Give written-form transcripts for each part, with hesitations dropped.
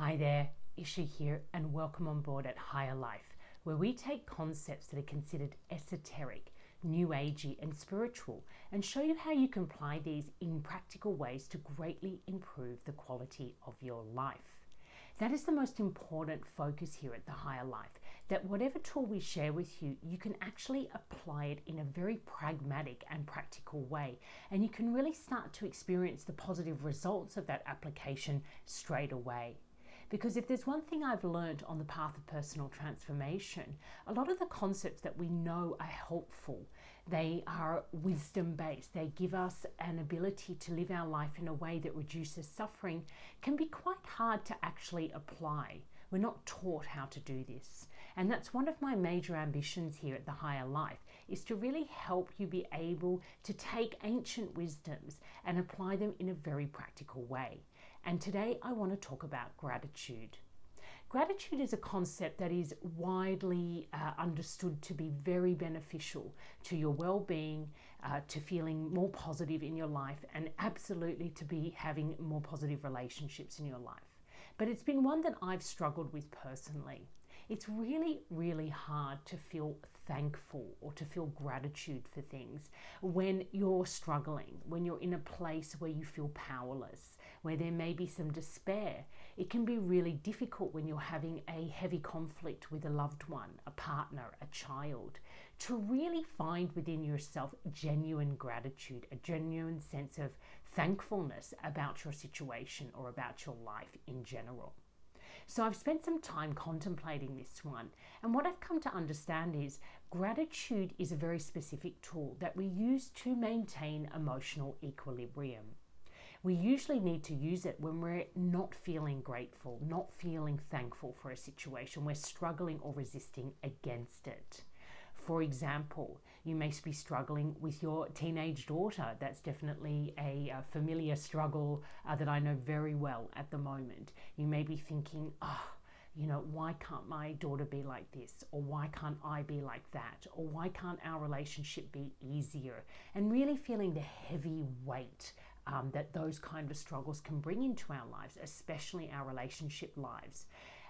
Hi there, Isha here, and welcome on board at Higher Life, where we take concepts that are considered esoteric, new agey, and spiritual, and show you how you can apply these in practical ways to greatly improve the quality of your life. That is the most important focus here at the Higher Life, that whatever tool we share with you, you can actually apply it in a very pragmatic and practical way, and you can really start to experience the positive results of that application straight away. Because if there's one thing I've learned on the path of personal transformation, a lot of the concepts that we know are helpful. They are wisdom-based. They give us an ability to live our life in a way that reduces suffering, can be quite hard to actually apply. We're not taught how to do this. And that's one of my major ambitions here at the Higher Life, is to really help you be able to take ancient wisdoms and apply them in a very practical way. And today I want to talk about gratitude. Gratitude is a concept that is widely understood to be very beneficial to your well-being, to feeling more positive in your life, and absolutely to be having more positive relationships in your life. But it's been one that I've struggled with personally. It's really, really hard to feel thankful or to feel gratitude for things when you're struggling, when you're in a place where you feel powerless, where there may be some despair. It can be really difficult when you're having a heavy conflict with a loved one, a partner, a child, to really find within yourself genuine gratitude, a genuine sense of thankfulness about your situation or about your life in general. So I've spent some time contemplating this one, and what I've come to understand is gratitude is a very specific tool that we use to maintain emotional equilibrium. We usually need to use it when we're not feeling grateful, not feeling thankful for a situation, we're struggling or resisting against it. For example, you may be struggling with your teenage daughter. That's definitely a familiar struggle that I know very well at the moment. You may be thinking, why can't my daughter be like this? Or why can't I be like that? Or why can't our relationship be easier? And really feeling the heavy weight that those kind of struggles can bring into our lives, especially our relationship lives.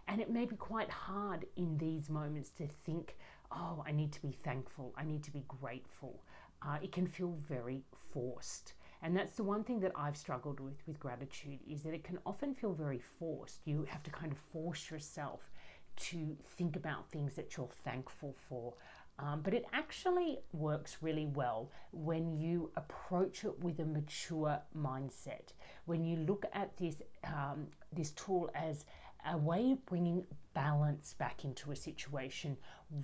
And it may be quite hard in these moments to think, I need to be thankful, I need to be grateful. It can feel very forced. And that's the one thing that I've struggled with gratitude, is that it can often feel very forced. You have to kind of force yourself to think about things that you're thankful for. But it actually works really well when you approach it with a mature mindset. When you look at this tool as a way of bringing balance back into a situation,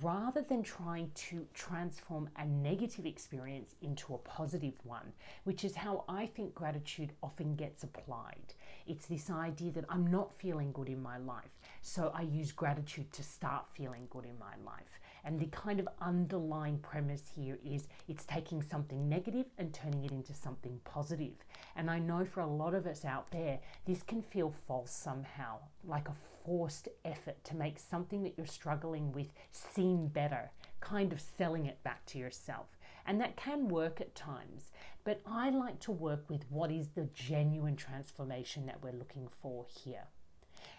rather than trying to transform a negative experience into a positive one, which is how I think gratitude often gets applied. It's this idea that I'm not feeling good in my life, so I use gratitude to start feeling good in my life. And the kind of underlying premise here is it's taking something negative and turning it into something positive. And I know for a lot of us out there, this can feel false somehow, like a forced effort to make something that you're struggling with seem better, kind of selling it back to yourself. And that can work at times, but I like to work with what is the genuine transformation that we're looking for here.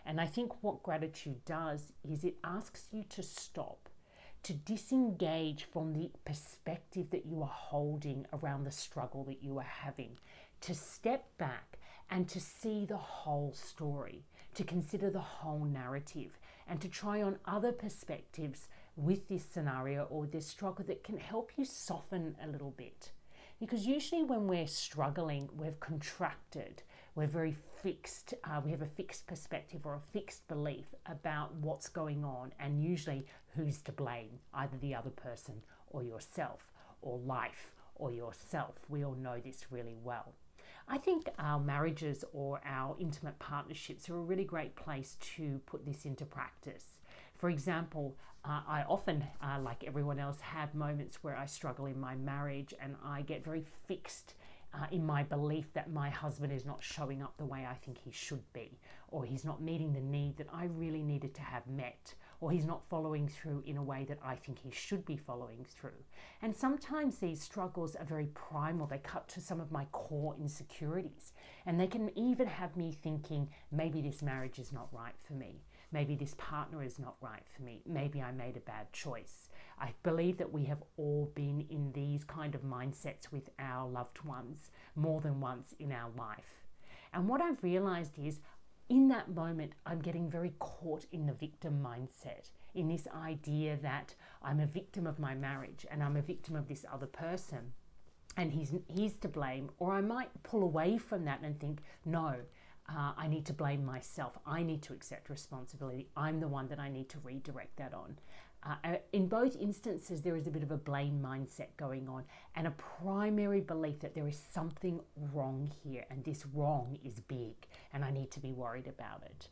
And I think what gratitude does is it asks you to stop, to disengage from the perspective that you are holding around the struggle that you are having, to step back and to see the whole story, to consider the whole narrative, and to try on other perspectives with this scenario or this struggle that can help you soften a little bit. Because usually when we're struggling, we've contracted, we're very fixed, we have a fixed perspective or a fixed belief about what's going on, and usually who's to blame, either the other person or yourself, or life or yourself. We all know this really well. I think our marriages or our intimate partnerships are a really great place to put this into practice. For example, I often, like everyone else, have moments where I struggle in my marriage and I get very fixed in my belief that my husband is not showing up the way I think he should be, or he's not meeting the need that I really needed to have met, or he's not following through in a way that I think he should be following through. And sometimes these struggles are very primal. They cut to some of my core insecurities, and they can even have me thinking, maybe this marriage is not right for me. Maybe this partner is not right for me. Maybe I made a bad choice. I believe that we have all been in these kind of mindsets with our loved ones more than once in our life. And what I've realized is, in that moment, I'm getting very caught in the victim mindset, in this idea that I'm a victim of my marriage and I'm a victim of this other person and he's to blame. Or I might pull away from that and think, no, I need to blame myself. I need to accept responsibility. I'm the one that I need to redirect that on. In both instances, there is a bit of a blame mindset going on and a primary belief that there is something wrong here, and this wrong is big and I need to be worried about it.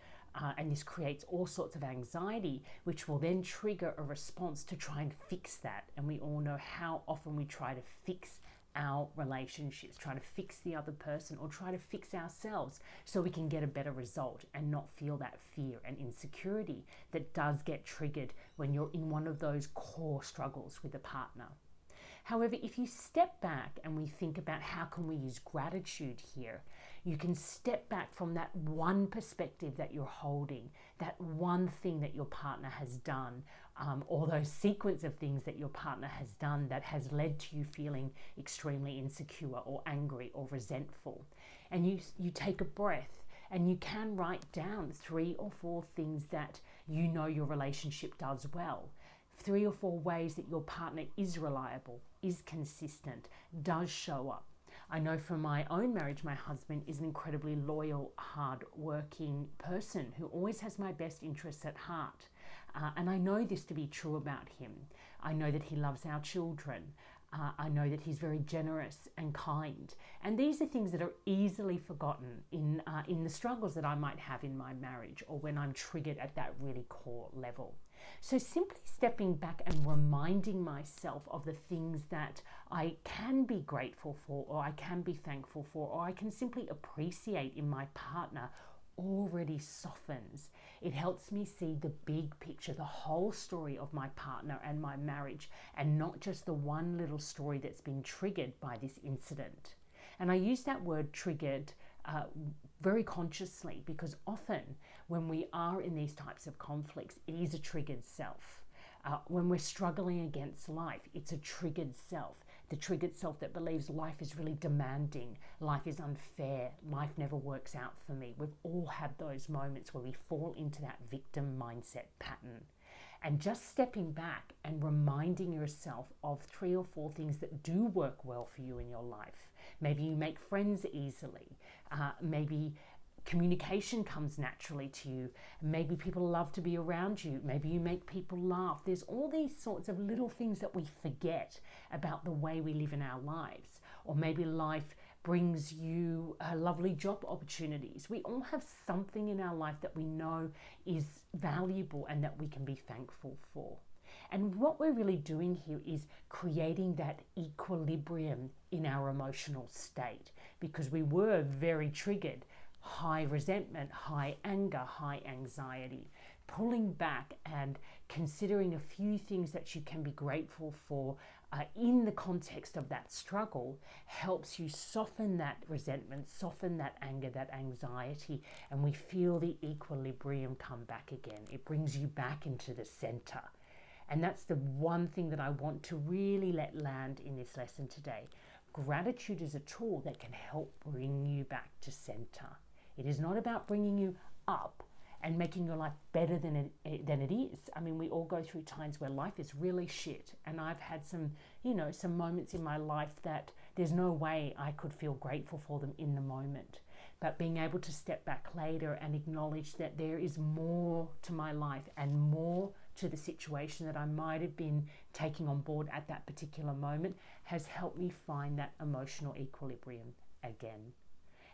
And this creates all sorts of anxiety, which will then trigger a response to try and fix that. And we all know how often we try to fix our relationships, try to fix the other person, or try to fix ourselves so we can get a better result and not feel that fear and insecurity that does get triggered when you're in one of those core struggles with a partner. However, if you step back and we think about how can we use gratitude here, you can step back from that one perspective that you're holding, that one thing that your partner has done, or those sequence of things that your partner has done that has led to you feeling extremely insecure or angry or resentful. And you take a breath and you can write down 3 or 4 things that you know your relationship does well. 3 or 4 ways that your partner is reliable, is consistent, does show up. I know from my own marriage, my husband is an incredibly loyal, hard-working person who always has my best interests at heart. And I know this to be true about him. I know that he loves our children. I know that he's very generous and kind. And these are things that are easily forgotten in the struggles that I might have in my marriage, or when I'm triggered at that really core level. So simply stepping back and reminding myself of the things that I can be grateful for, or I can be thankful for, or I can simply appreciate in my partner already softens. It helps me see the big picture, the whole story of my partner and my marriage, and not just the one little story that's been triggered by this incident. And I use that word triggered very consciously, because often when we are in these types of conflicts, it is a triggered self. When we're struggling against life, it's a triggered self. The triggered self that believes life is really demanding, life is unfair, life never works out for me. We've all had those moments where we fall into that victim mindset pattern. And just stepping back and reminding yourself of 3 or 4 things that do work well for you in your life. Maybe you make friends easily. Maybe communication comes naturally to you. Maybe people love to be around you. Maybe you make people laugh. There's all these sorts of little things that we forget about the way we live in our lives. Or maybe life brings you lovely job opportunities. We all have something in our life that we know is valuable and that we can be thankful for. And what we're really doing here is creating that equilibrium in our emotional state, because we were very triggered. High resentment, high anger, high anxiety. Pulling back and considering a few things that you can be grateful for in the context of that struggle helps you soften that resentment, soften that anger, that anxiety, and we feel the equilibrium come back again. It brings you back into the center. And that's the one thing that I want to really let land in this lesson today. Gratitude is a tool that can help bring you back to center. It is not about bringing you up and making your life better than it is. I mean, we all go through times where life is really shit. And I've had some moments in my life that there's no way I could feel grateful for them in the moment. But being able to step back later and acknowledge that there is more to my life and more to the situation that I might have been taking on board at that particular moment has helped me find that emotional equilibrium again.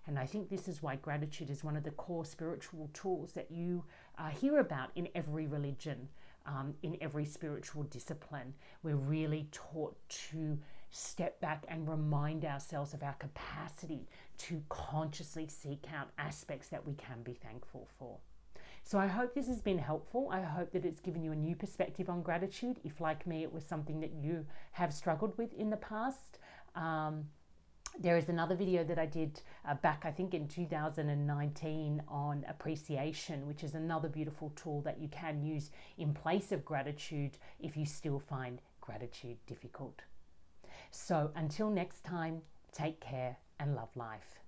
And I think this is why gratitude is one of the core spiritual tools that you hear about in every religion, in every spiritual discipline. We're really taught to step back and remind ourselves of our capacity to consciously seek out aspects that we can be thankful for. So I hope this has been helpful. I hope that it's given you a new perspective on gratitude, if like me it was something that you have struggled with in the past. There is another video that I did back, I think in 2019, on appreciation, which is another beautiful tool that you can use in place of gratitude if you still find gratitude difficult. So until next time, take care and love life.